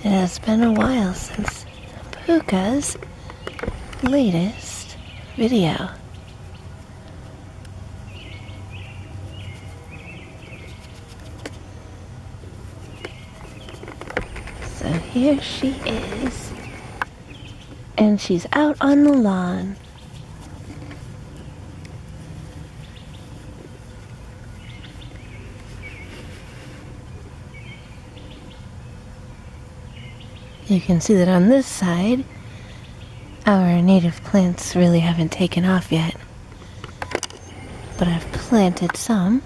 It has been a while since Pooka's latest video. So here she is, and she's out on the lawn. You can see that on this side, our native plants really haven't taken off yet. But I've planted some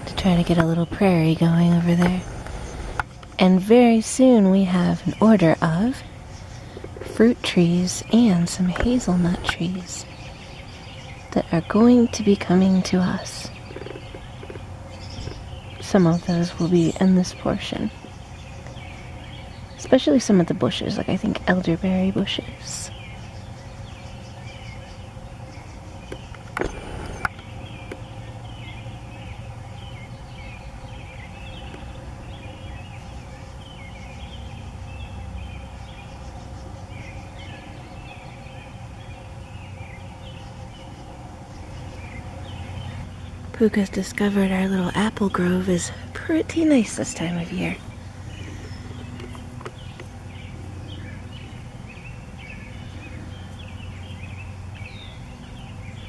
to try to get a little prairie going over there. And very soon we have an order of fruit trees and some hazelnut trees that are going to be coming to us. Some of those will be in this portion. Especially some of the bushes, like I think elderberry bushes. Pooka's discovered our little apple grove is pretty nice this time of year.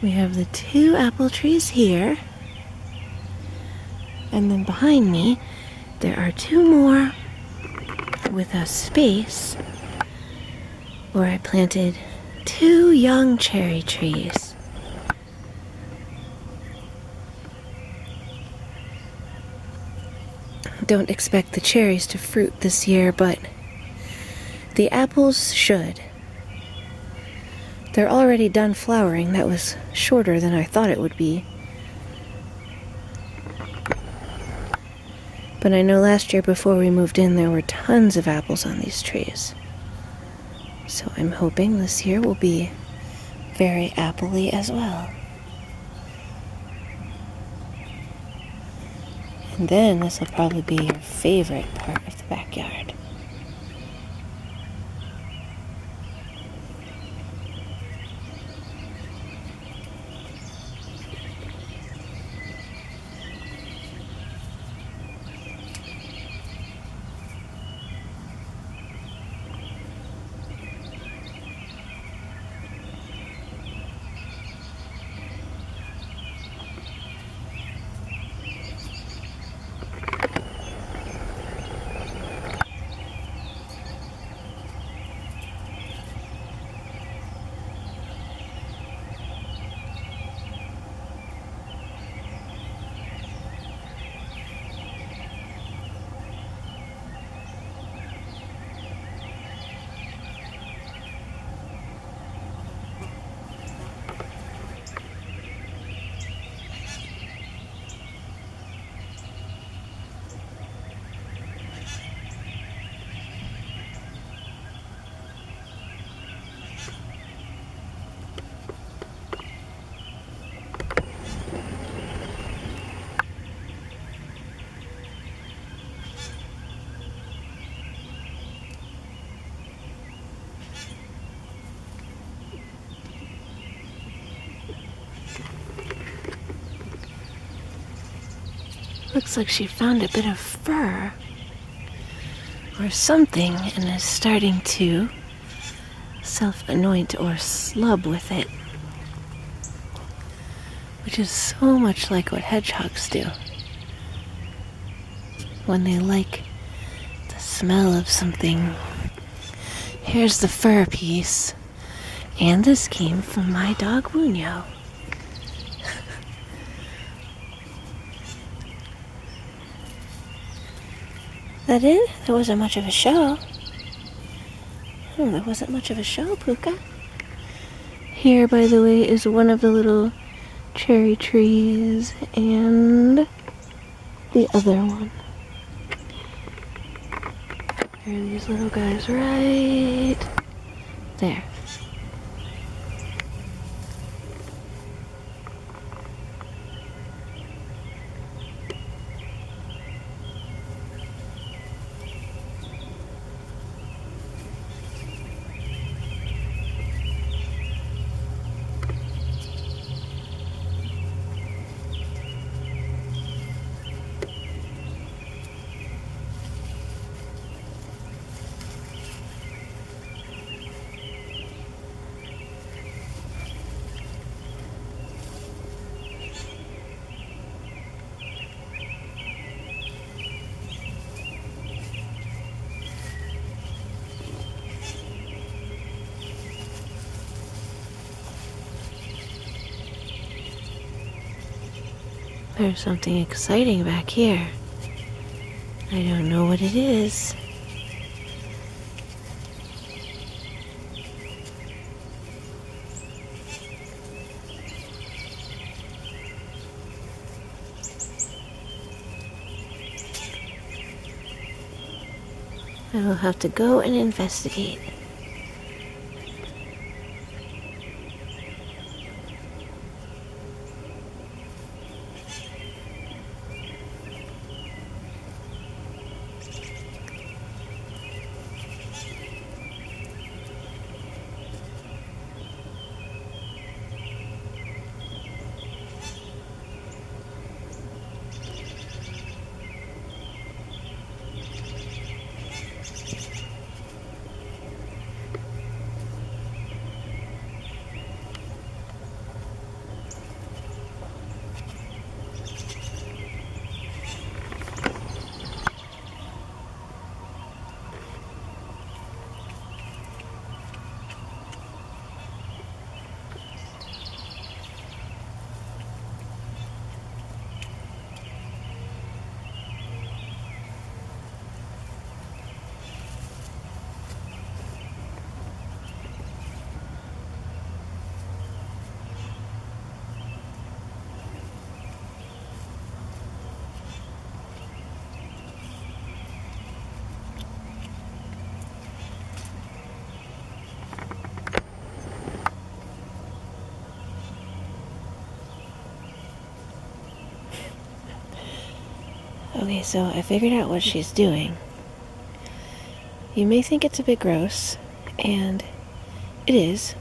We have the 2 apple trees here, and then behind me there are 2 more with a space where I planted 2 young cherry trees. Don't expect the cherries to fruit this year, but the apples should. They're already done flowering. That was shorter than I thought it would be. But I know last year before we moved in there were tons of apples on these trees. So I'm hoping this year will be very apple-y as well. And then this will probably be your favorite part of the backyard. Looks like she found a bit of fur or something and is starting to self-anoint or slub with it, which is so much like what hedgehogs do when they like the smell of something. Here's the fur piece, and this came from my dog Wunyo. That it? There wasn't much of a show. There wasn't much of a show, Pooka. Here, by the way, is one of the little cherry trees and the other one. There are these little guys right there. There's something exciting back here. I don't know what it is. I will have to go and investigate. Okay, so I figured out what she's doing. You may think it's a bit gross, and it is,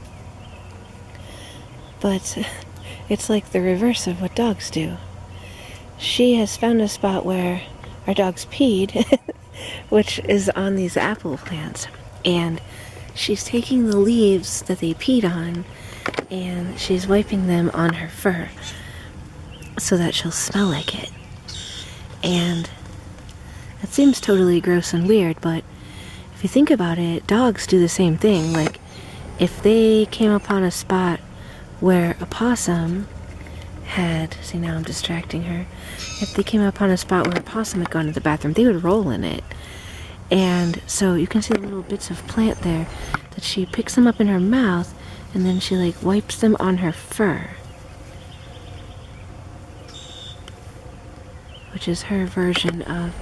but it's like the reverse of what dogs do. She has found a spot where our dogs peed, which is on these apple plants, and she's taking the leaves that they peed on, and she's wiping them on her fur so that she'll smell like it. And that seems totally gross and weird, but if you think about it, dogs do the same thing. Like, if they came upon a spot where a possum had, see, now I'm distracting her. If they came upon a spot where a possum had gone to the bathroom, they would roll in it. And so you can see the little bits of plant there that she picks them up in her mouth, and then she like wipes them on her fur, which is her version of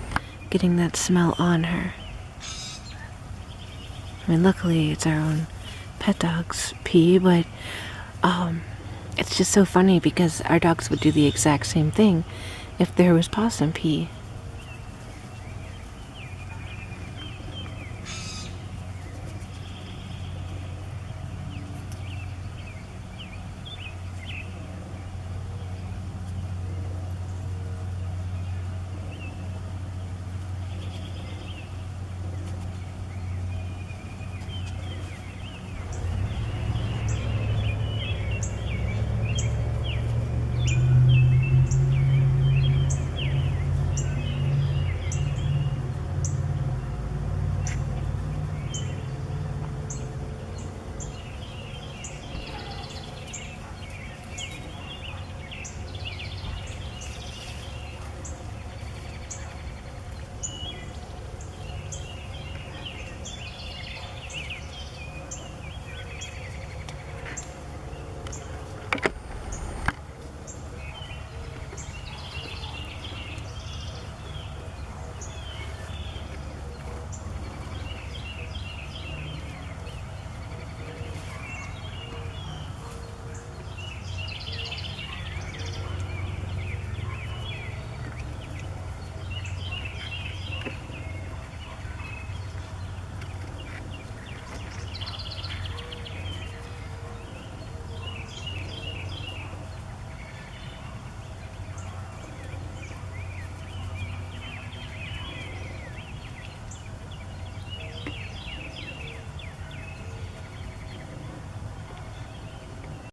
getting that smell on her. I mean, luckily it's our own pet dog's pee, but it's just so funny because our dogs would do the exact same thing if there was possum pee.